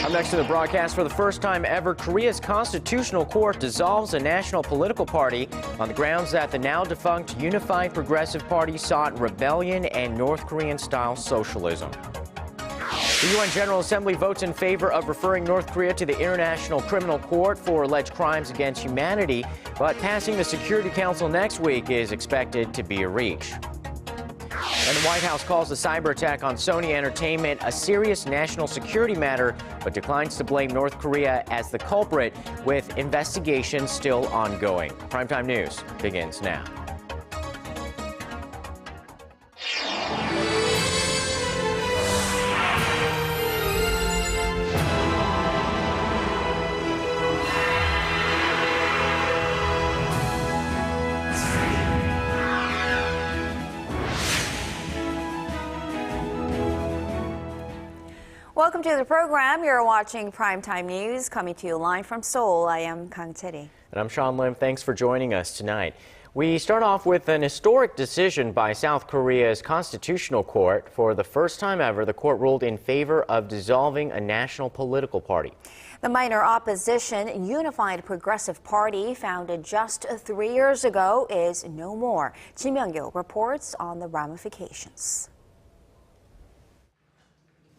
Up next to the broadcast, for the first time ever, Korea's constitutional court dissolves a national political party on the grounds that the now-defunct Unified Progressive Party sought rebellion and North Korean-style socialism. The UN General Assembly votes in favor of referring North Korea to the International Criminal Court for alleged crimes against humanity, but passing the Security Council next week is expected to be a reach. And the White House calls the cyber attack on Sony Entertainment a serious national security matter, but declines to blame North Korea as the culprit, with investigations still ongoing. Primetime News begins now. Welcome to the program. You're watching Primetime News, coming to you live from Seoul. I am Kang Tae-ri. And I'm Sean Lim. Thanks for joining us tonight. We start off with an historic decision by South Korea's Constitutional Court. For the first time ever, the court ruled in favor of dissolving a national political party. The minor opposition Unified Progressive Party, founded just 3 years ago, is no more. Kim Daejung reports on the ramifications.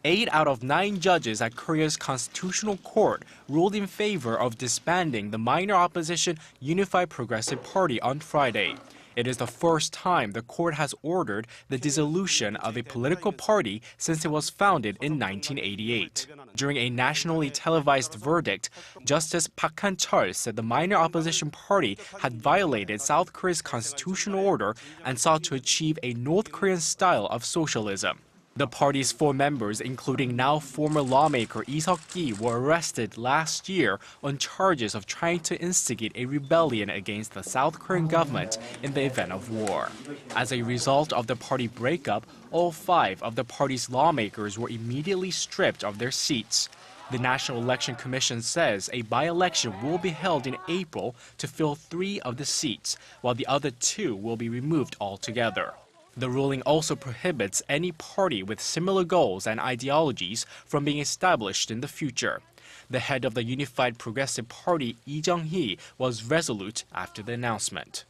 8 out of 9 judges at Korea's Constitutional Court ruled in favor of disbanding the minor opposition Unified Progressive Party on Friday. It is the first time the court has ordered the dissolution of a political party since it was founded in 1988. During a nationally televised verdict, Justice Park Han-cheol said the minor opposition party had violated South Korea's constitutional order and sought to achieve a North Korean style of socialism. The party's 4 members, including now former lawmaker Lee Seok-gi, were arrested last year on charges of trying to instigate a rebellion against the South Korean government in the event of war. As a result of the party breakup, all 5 of the party's lawmakers were immediately stripped of their seats. The National Election Commission says a by-election will be held in April to fill 3 of the seats, while the other 2 will be removed altogether. The ruling also prohibits any party with similar goals and ideologies from being established in the future. The head of the Unified Progressive Party, Lee Jung-hee, was resolute after the announcement.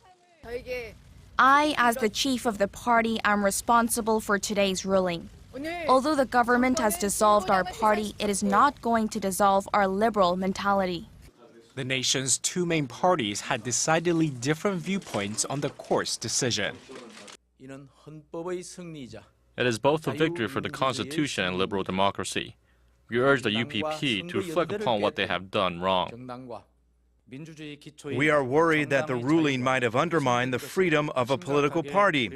I, as the chief of the party, am responsible for today's ruling. Although the government has dissolved our party, it is not going to dissolve our liberal mentality. The nation's 2 main parties had decidedly different viewpoints on the court's decision. It is both a victory for the Constitution and liberal democracy. We urge the UPP to reflect upon what they have done wrong. We are worried that the ruling might have undermined the freedom of a political party,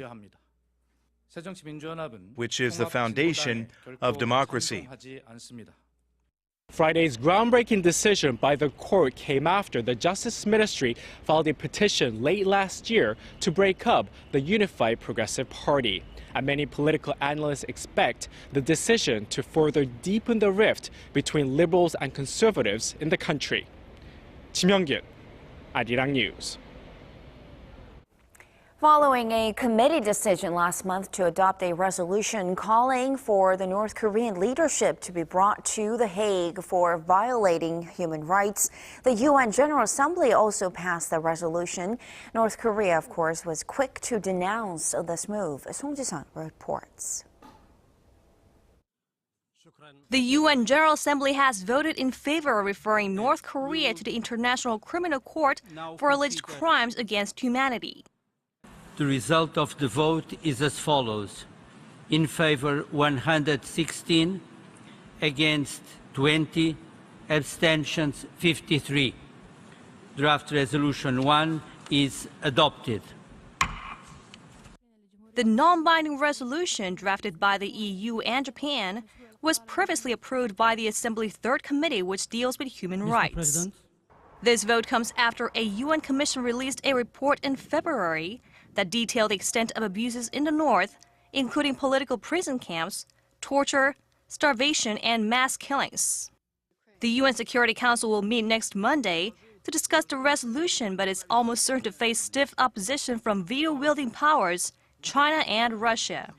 which is the foundation of democracy. Friday's groundbreaking decision by the court came after the Justice Ministry filed a petition late last year to break up the Unified Progressive Party. And many political analysts expect the decision to further deepen the rift between liberals and conservatives in the country. Kim Daejung, Arirang News. Following a committee decision last month to adopt a resolution calling for the North Korean leadership to be brought to The Hague for violating human rights, the UN General Assembly also passed the resolution. North Korea, of course, was quick to denounce this move. Song Ji-sun reports. The UN General Assembly has voted in favor of referring North Korea to the International Criminal Court for alleged crimes against humanity. The result of the vote is as follows. In favor 116, against 20, abstentions 53. Draft Resolution 1 is adopted. The non-binding resolution drafted by the EU and Japan was previously approved by the Assembly's 3rd Committee, which deals with human rights. This vote comes after a UN Commission released a report in February that detailed the extent of abuses in the north, including political prison camps, torture, starvation, and mass killings. The UN Security Council will meet next Monday to discuss the resolution, but it's almost certain to face stiff opposition from veto-wielding powers, China and Russia.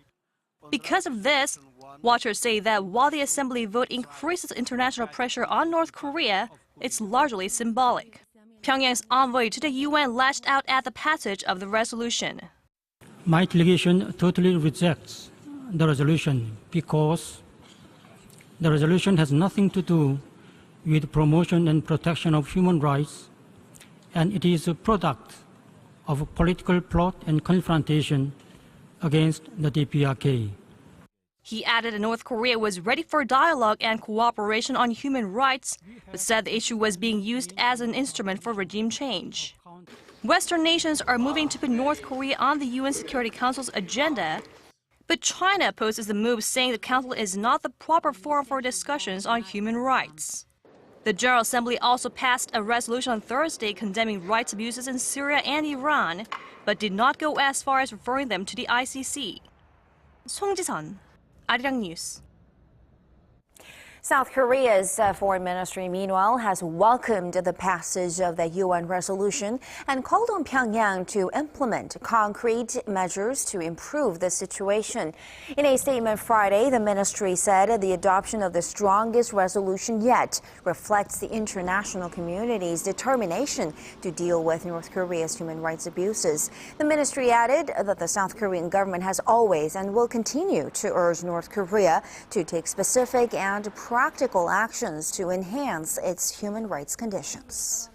Because of this, watchers say that while the assembly vote increases international pressure on North Korea, it's largely symbolic. Pyongyang's envoy to the UN lashed out at the passage of the resolution. My delegation totally rejects the resolution because the resolution has nothing to do with promotion and protection of human rights, and it is a product of a political plot and confrontation against the DPRK. He added that North Korea was ready for dialogue and cooperation on human rights, but said the issue was being used as an instrument for regime change. Western nations are moving to put North Korea on the UN Security Council's agenda, but China opposes the move, saying the Council is not the proper forum for discussions on human rights. The General Assembly also passed a resolution on Thursday condemning rights abuses in Syria and Iran, but did not go as far as referring them to the ICC. 송지선, Arirang News. South Korea's foreign ministry, meanwhile, has welcomed the passage of the UN resolution and called on Pyongyang to implement concrete measures to improve the situation. In a statement Friday, the ministry said the adoption of the strongest resolution yet reflects the international community's determination to deal with North Korea's human rights abuses. The ministry added that the South Korean government has always and will continue to urge North Korea to take specific and practical actions to enhance its human rights conditions.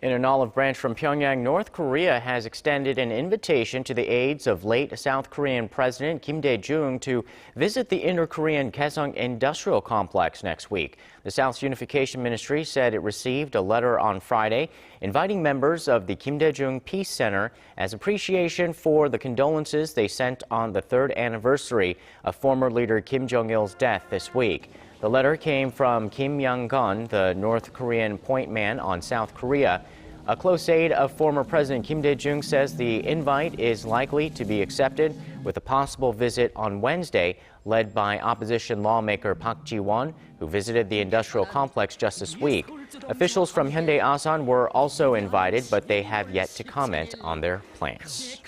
In an olive branch from Pyongyang, North Korea has extended an invitation to the aides of late South Korean President Kim Daejung to visit the Inter-Korean Kaesong Industrial Complex next week. The South's Unification Ministry said it received a letter on Friday inviting members of the Kim Daejung Peace Center as appreciation for the condolences they sent on the third anniversary of former leader Kim Jong-il's death this week. The letter came from Kim Young-gun, the North Korean point man on South Korea. A close aide of former President Kim Daejung says the invite is likely to be accepted, with a possible visit on Wednesday led by opposition lawmaker Park Ji-won, who visited the industrial complex just this week. Officials from Hyundai Asan were also invited, but they have yet to comment on their plans.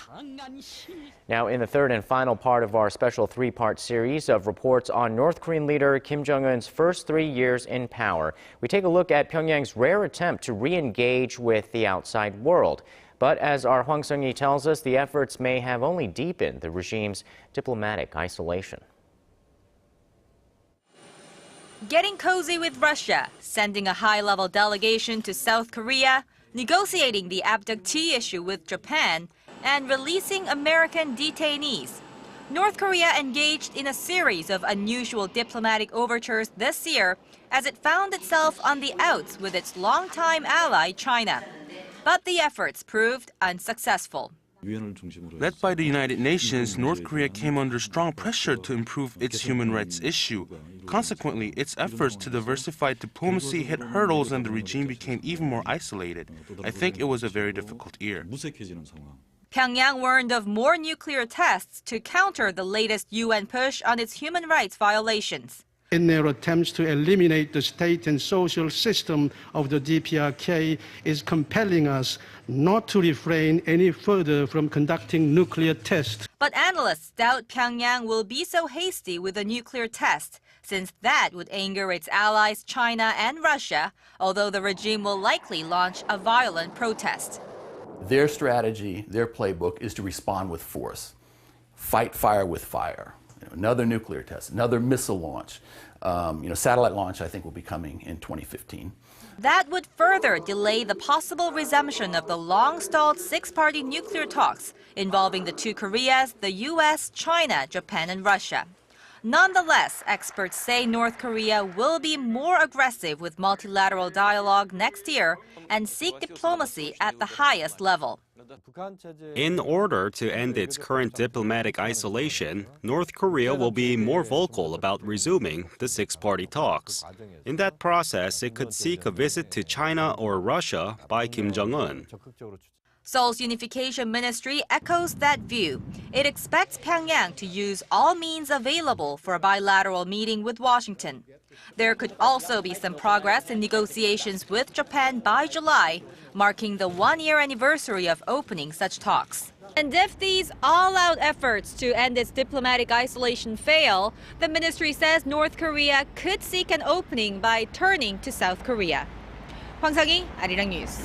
Now, in the third and final part of our special three-part series of reports on North Korean leader Kim Jong-un's first 3 years in power, we take a look at Pyongyang's rare attempt to re-engage with the outside world. But as our Hwang Sung-yi tells us, the efforts may have only deepened the regime's diplomatic isolation. Getting cozy with Russia, sending a high-level delegation to South Korea, negotiating the abductee issue with Japan, and releasing American detainees. North Korea engaged in a series of unusual diplomatic overtures this year as it found itself on the outs with its longtime ally, China. But the efforts proved unsuccessful. Led by the United Nations, North Korea came under strong pressure to improve its human rights issue. Consequently, its efforts to diversify diplomacy hit hurdles and the regime became even more isolated. I think it was a very difficult year. Pyongyang warned of more nuclear tests to counter the latest UN push on its human rights violations. In their attempts to eliminate the state and social system of the DPRK is compelling us not to refrain any further from conducting nuclear tests. But analysts doubt Pyongyang will be so hasty with a nuclear test, since that would anger its allies China and Russia, although the regime will likely launch a violent protest. Their strategy, their playbook, is to respond with force. Fight fire with fire. Another nuclear test, another missile launch. Satellite launch, I think, will be coming in 2015. That would further delay the possible resumption of the long-stalled six-party nuclear talks involving the two Koreas, the U.S., China, Japan, and Russia. Nonetheless, experts say North Korea will be more aggressive with multilateral dialogue next year and seek diplomacy at the highest level. In order to end its current diplomatic isolation, North Korea will be more vocal about resuming the six-party talks. In that process, it could seek a visit to China or Russia by Kim Jong-un. Seoul's Unification Ministry echoes that view. It expects Pyongyang to use all means available for a bilateral meeting with Washington. There could also be some progress in negotiations with Japan by July, marking the one-year anniversary of opening such talks. And if these all-out efforts to end its diplomatic isolation fail, the ministry says North Korea could seek an opening by turning to South Korea. Hwang Sang-hee, Arirang News.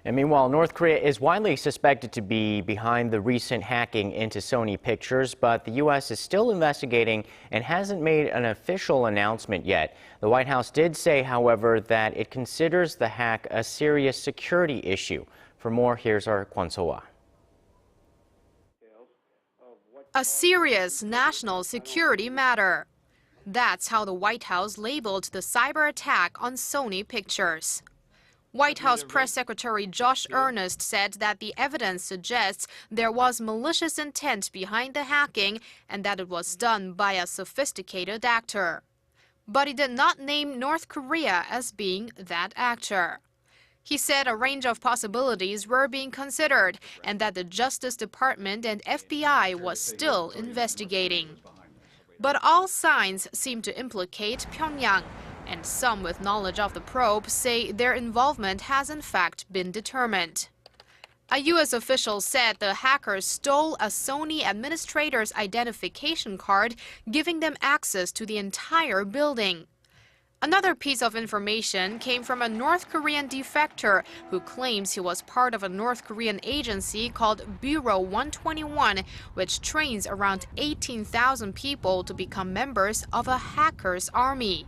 And meanwhile, North Korea is widely suspected to be behind the recent hacking into Sony Pictures, but the U.S. is still investigating and hasn't made an official announcement yet. The White House did say, however, that it considers the hack a serious security issue. For more, here's our Kwon So-ah. A serious national security matter. That's how the White House labeled the cyber attack on Sony Pictures. White House Press Secretary Josh Earnest said that the evidence suggests there was malicious intent behind the hacking and that it was done by a sophisticated actor. But he did not name North Korea as being that actor. He said a range of possibilities were being considered and that the Justice Department and FBI was still investigating. But all signs seem to implicate Pyongyang, and some with knowledge of the probe say their involvement has in fact been determined. A U.S. official said the hackers stole a Sony administrator's identification card, giving them access to the entire building. Another piece of information came from a North Korean defector who claims he was part of a North Korean agency called Bureau 121, which trains around 18,000 people to become members of a hacker's army.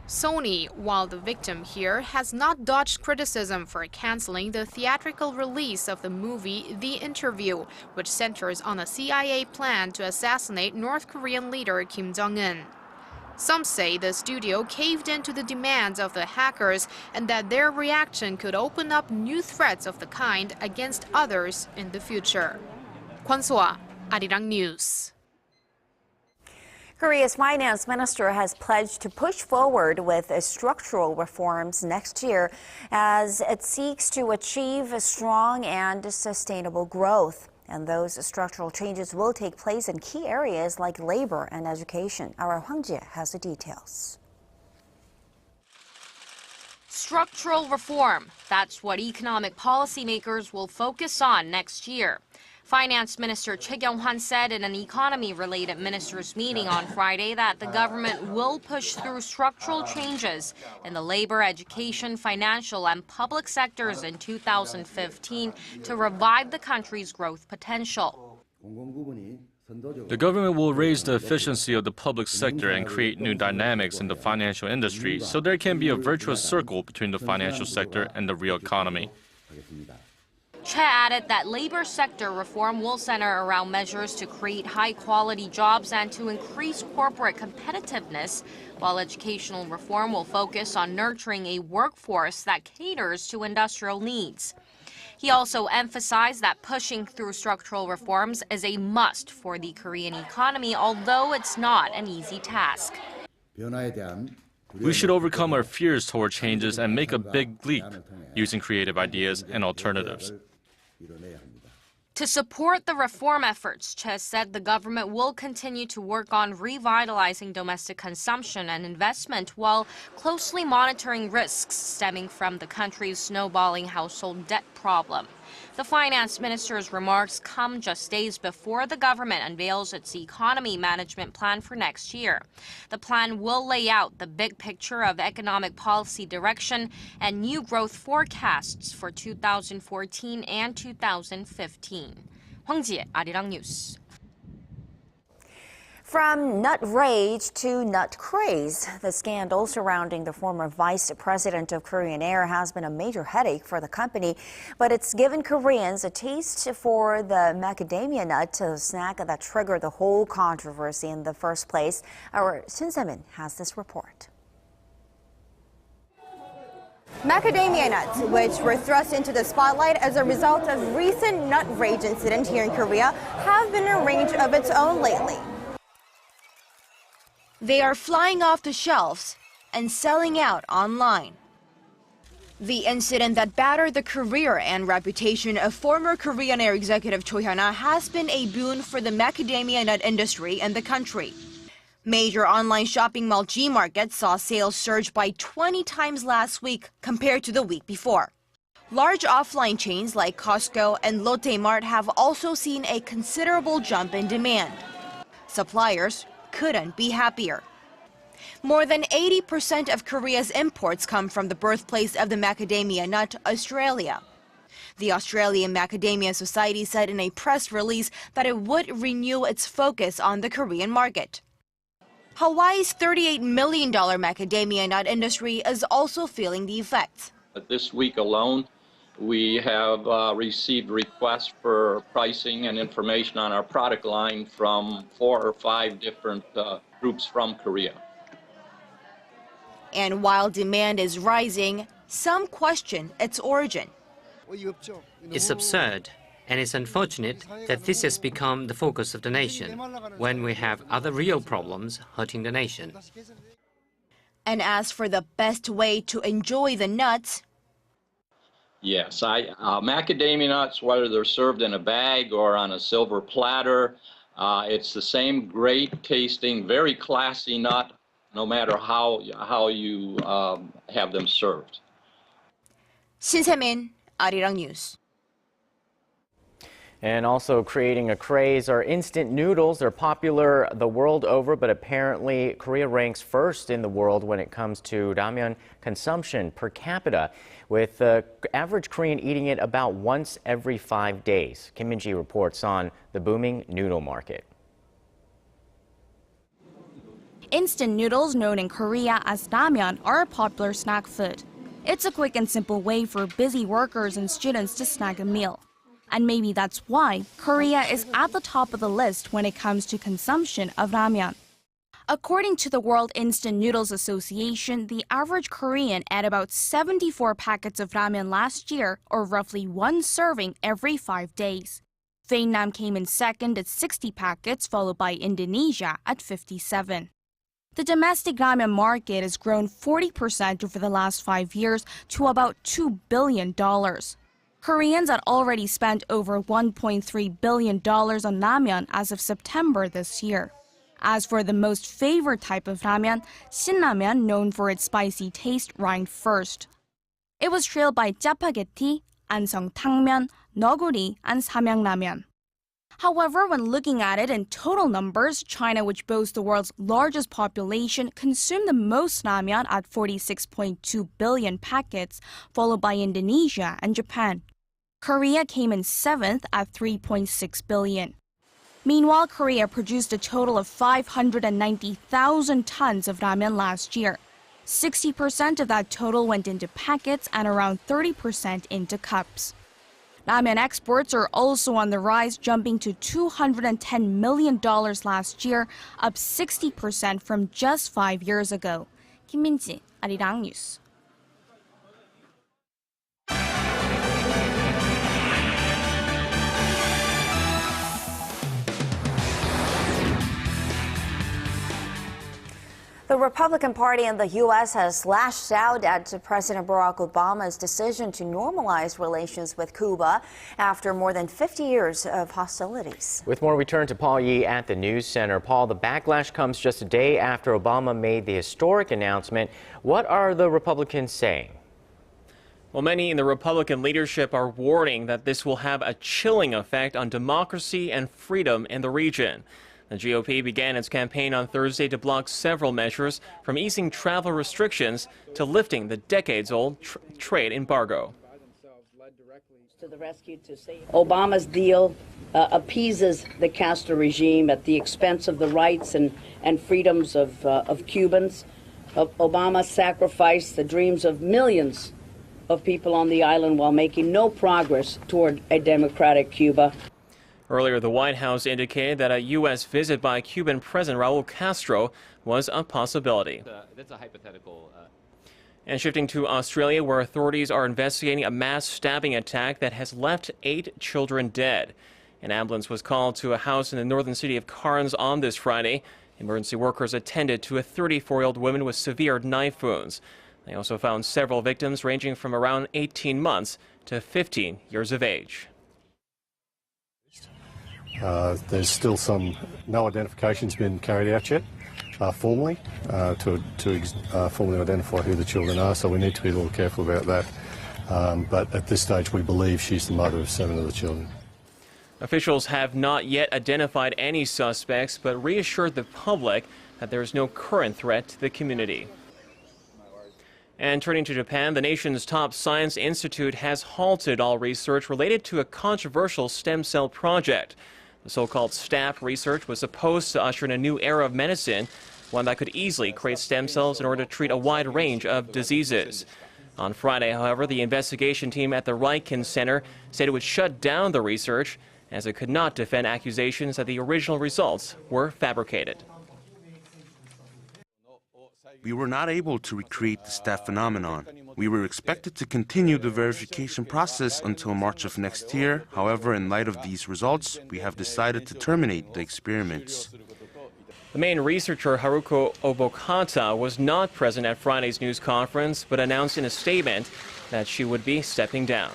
Sony, while the victim here, has not dodged criticism for canceling the theatrical release of the movie The Interview, which centers on a CIA plan to assassinate North Korean leader Kim Daejung. Some say the studio caved in to the demands of the hackers and that their reaction could open up new threats of the kind against others in the future. Kwon So-ah, Arirang News. Korea's finance minister has pledged to push forward with structural reforms next year as it seeks to achieve strong and sustainable growth. And those structural changes will take place in key areas like labor and education. Our Hwang Jie has the details. Structural reform. That's what economic policymakers will focus on next year. Finance Minister Choi Kyung-hwan said in an economy-related ministers' meeting on Friday that the government will push through structural changes in the labor, education, financial, and public sectors in 2015 to revive the country's growth potential. The government will raise the efficiency of the public sector and create new dynamics in the financial industry so there can be a virtuous circle between the financial sector and the real economy. Che added that labor sector reform will center around measures to create high-quality jobs and to increase corporate competitiveness, while educational reform will focus on nurturing a workforce that caters to industrial needs. He also emphasized that pushing through structural reforms is a must for the Korean economy, although it's not an easy task. We should overcome our fears toward changes and make a big leap, using creative ideas and alternatives. To support the reform efforts, Che said the government will continue to work on revitalizing domestic consumption and investment while closely monitoring risks stemming from the country's snowballing household debt problem. The finance minister's remarks come just days before the government unveils its economy management plan for next year. The plan will lay out the big picture of economic policy direction and new growth forecasts for 2014 and 2015. Hwang Jie, Arirang News. From nut rage to nut craze, the scandal surrounding the former vice president of Korean Air has been a major headache for the company, but it's given Koreans a taste for the macadamia nut, a snack that triggered the whole controversy in the first place. Our Shin Se-min has this report. Macadamia nuts, which were thrust into the spotlight as a result of recent nut rage incident here in Korea, have been a range of its own lately. They are flying off the shelves and selling out online. The incident that battered the career and reputation of former Korean Air executive Cho Hyun-ah has been a boon for the macadamia nut industry in the country. Major online shopping mall G-Market saw sales surge by 20 times last week compared to the week before. Large offline chains like Costco and Lotte Mart have also seen a considerable jump in demand. Suppliers couldn't be happier. More than 80% of Korea's imports come from the birthplace of the macadamia nut, Australia. The Australian Macadamia Society said in a press release that it would renew its focus on the Korean market. Hawaii's $38 million macadamia nut industry is also feeling the effects. This week alone, we have received requests for pricing and information on our product line from 4 or 5 different groups from Korea. And while demand is rising, some question its origin. It's absurd, and it's unfortunate that this has become the focus of the nation, when we have other real problems hurting the nation. And as for the best way to enjoy the nuts, yes, macadamia nuts, whether they're served in a bag or on a silver platter, it's the same great tasting, very classy nut, no matter how you have them served. 신세민, Arirang News. And also creating a craze are instant noodles. They're popular the world over, but apparently Korea ranks first in the world when it comes to ramyeon consumption per capita, with the average Korean eating it about once every 5 days. Kim Min-ji reports on the booming noodle market. Instant noodles, known in Korea as ramyeon, are a popular snack food. It's a quick and simple way for busy workers and students to snag a meal. And maybe that's why Korea is at the top of the list when it comes to consumption of ramyeon. According to the World Instant Noodles Association, the average Korean ate about 74 packets of ramyeon last year, or roughly 1 serving every 5 days. Vietnam came in second at 60 packets, followed by Indonesia at 57. The domestic ramyeon market has grown 40% over the last 5 years to about $2 billion. Koreans had already spent over $1.3 billion on ramyeon as of September this year. As for the most favorite type of ramyeon, 신라면, known for its spicy taste, ranked first. It was trailed by 짜파게티, 안성탕면, 너구리, and 삼양라면. However, when looking at it in total numbers, China, which boasts the world's largest population, consumed the most ramyeon at 46.2 billion packets, followed by Indonesia and Japan. Korea came in 7th at 3.6 billion. Meanwhile, Korea produced a total of 590,000 tons of ramyeon last year. 60% of that total went into packets and around 30% into cups. Ramyeon exports are also on the rise, jumping to $210 million last year, up 60% from just 5 years ago. Kim Min-ji, Arirang News. The Republican Party in the U.S. has lashed out at President Barack Obama's decision to normalize relations with Cuba after more than 50 years of hostilities. With more, we turn to Paul Yee at the News Center. Paul, the backlash comes just a day after Obama made the historic announcement. What are the Republicans saying? Well, many in the Republican leadership are warning that this will have a chilling effect on democracy and freedom in the region. The GOP began its campaign on Thursday to block several measures, from easing travel restrictions to lifting the decades-old trade embargo. Obama's deal appeases the Castro regime at the expense of the rights and freedoms of Cubans. Obama sacrificed the dreams of millions of people on the island while making no progress toward a democratic Cuba. Earlier, the White House indicated that a U.S. visit by Cuban President Raul Castro was a possibility. That's a hypothetical. And shifting to Australia, where authorities are investigating a mass stabbing attack that has left 8 children dead. An ambulance was called to a house in the northern city of Cairns on this Friday. Emergency workers attended to a 34-year-old woman with severe knife wounds. They also found several victims ranging from around 18 months to 15 years of age. There's still no identification's been carried out yet formally to formally identify who the children are, so we need to be a little careful about that. but at this stage we believe she's the mother of 7 of the children. Officials have not yet identified any suspects, but reassured the public that there is no current threat to the community. And turning to Japan, the nation's top science institute has halted all research related to a controversial stem cell project. The so-called STAP research was supposed to usher in a new era of medicine, one that could easily create stem cells in order to treat a wide range of diseases. On Friday, however, the investigation team at the Riken Center said it would shut down the research as it could not defend accusations that the original results were fabricated. We were not able to recreate the STAP phenomenon. We were expected to continue the verification process until March of next year. However, in light of these results, we have decided to terminate the experiments. The main researcher, Haruko Obokata, was not present at Friday's news conference, but announced in a statement that she would be stepping down.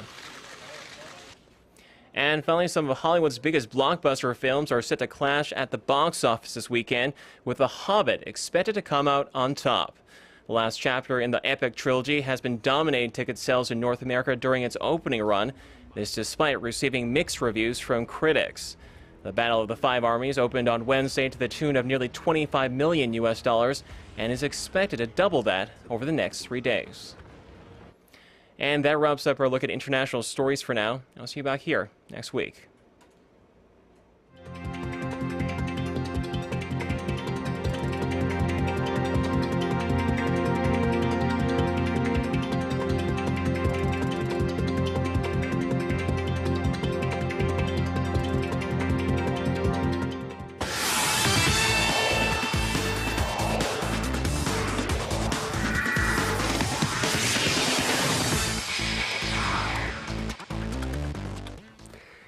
And finally, some of Hollywood's biggest blockbuster films are set to clash at the box office this weekend, with The Hobbit expected to come out on top. The last chapter in the epic trilogy has been dominating ticket sales in North America during its opening run, this despite receiving mixed reviews from critics. The Battle of the Five Armies opened on Wednesday to the tune of nearly $25 million and is expected to double that over the next 3 days. And that wraps up our look at international stories for now. I'll see you back here next week.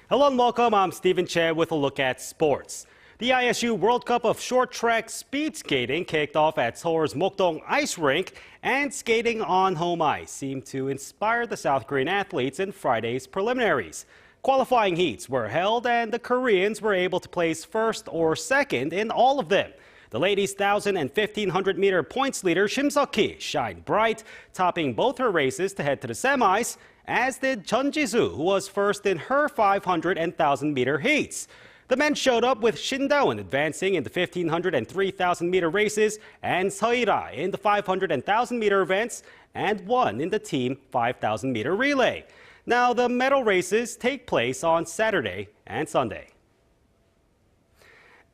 Hello and welcome, I'm Stephen Che with a look at sports. The ISU World Cup of Short Track Speed Skating kicked off at Seoul's Mokdong Ice Rink, and skating on home ice seemed to inspire the South Korean athletes in Friday's preliminaries. Qualifying heats were held and the Koreans were able to place first or second in all of them. The ladies' 1,000 and 1,500 meter points leader Shim Seok-ki shined bright, topping both her races to head to the semis, as did Chun Ji-soo, who was first in her 500 and 1,000 meter heats. The men showed up with Shin Da-won advancing in the 1,500 and 3,000 meter races, and Seo-ra in the 500 and 1,000 meter events, and won in the team 5,000 meter relay. Now the medal races take place on Saturday and Sunday.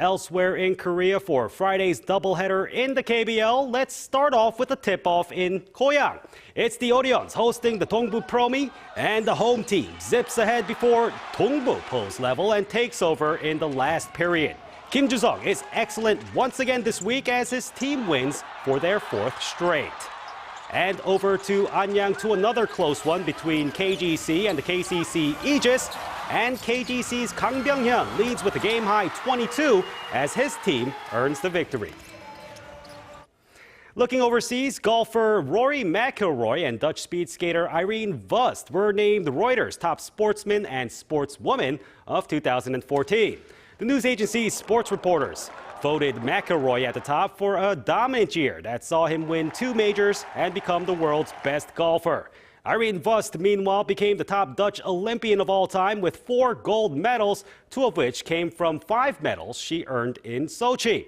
Elsewhere in Korea for Friday's doubleheader in the KBL, let's start off with a tip-off in Goyang. It's the Orions hosting the Dongbu Promi, and the home team zips ahead before Dongbu pulls level and takes over in the last period. Kim Daejung is excellent once again this week as his team wins for their 4th straight. And over to Anyang to another close one between KGC and the KCC Aegis. And KGC's Kang Byung-hyun leads with a game-high 22 as his team earns the victory. Looking overseas, golfer Rory McIlroy and Dutch speed skater Irene Wust were named Reuters' top sportsman and sportswoman of 2014. The news agency's sports reporters voted McIlroy at the top for a dominant year that saw him win 2 majors and become the world's best golfer. Irene Wust, meanwhile, became the top Dutch Olympian of all time with 4 gold medals, 2 of which came from 5 medals she earned in Sochi.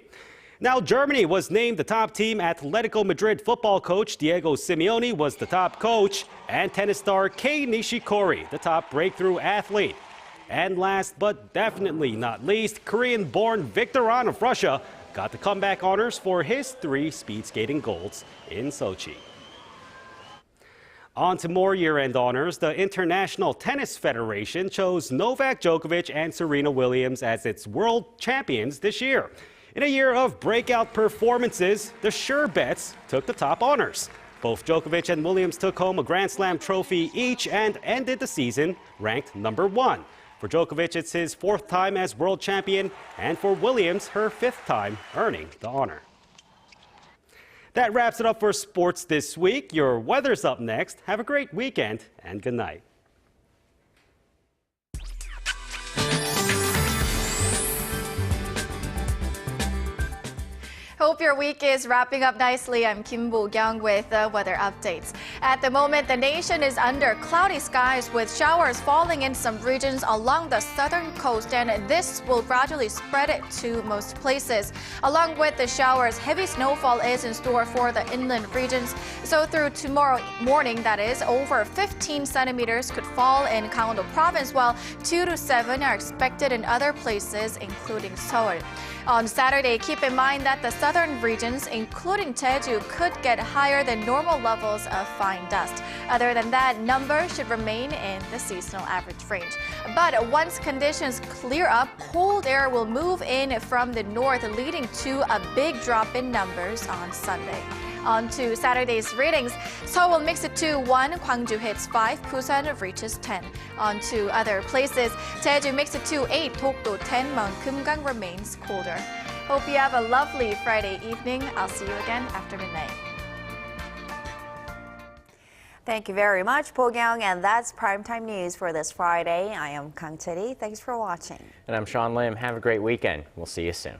Now, Germany was named the top team. Atletico Madrid football coach Diego Simeone was the top coach, and tennis star Kei Nishikori, the top breakthrough athlete. And last but definitely not least, Korean-born Victor An of Russia got the comeback honors for his 3 speed skating golds in Sochi. On to more year-end honors. The International Tennis Federation chose Novak Djokovic and Serena Williams as its world champions this year. In a year of breakout performances, the sure bets took the top honors. Both Djokovic and Williams took home a Grand Slam trophy each and ended the season ranked number 1. For Djokovic, it's his 4th time as world champion, and for Williams, her 5th time earning the honor. That wraps it up for sports this week. Your weather's up next. Have a great weekend and good night. Hope your week is wrapping up nicely. I'm Kim Daejung with the weather updates. At the moment, the nation is under cloudy skies with showers falling in some regions along the southern coast, and this will gradually spread it to most places. Along with the showers, heavy snowfall is in store for the inland regions. So through tomorrow morning, that is, over 15 centimeters could fall in Gangwon-do province, while 2 to 7 are expected in other places, including Seoul. On Saturday, keep in mind that the southern regions, including Jeju, could get higher than normal levels of fine dust. Other than that, numbers should remain in the seasonal average range. But once conditions clear up, cold air will move in from the north, leading to a big drop in numbers on Sunday. On to Saturday's ratings. Seoul will mix it to 1, Gwangju hits 5, Busan reaches 10. On to other places. Jeju makes it to 8, Dokdo 10, Mount Kumgang remains colder. Hope you have a lovely Friday evening. I'll see you again after midnight. Thank you very much, Po-kyung, and that's Primetime News for this Friday. I am Kang Cheri. Thanks for watching. And I'm Sean Lim. Have a great weekend. We'll see you soon.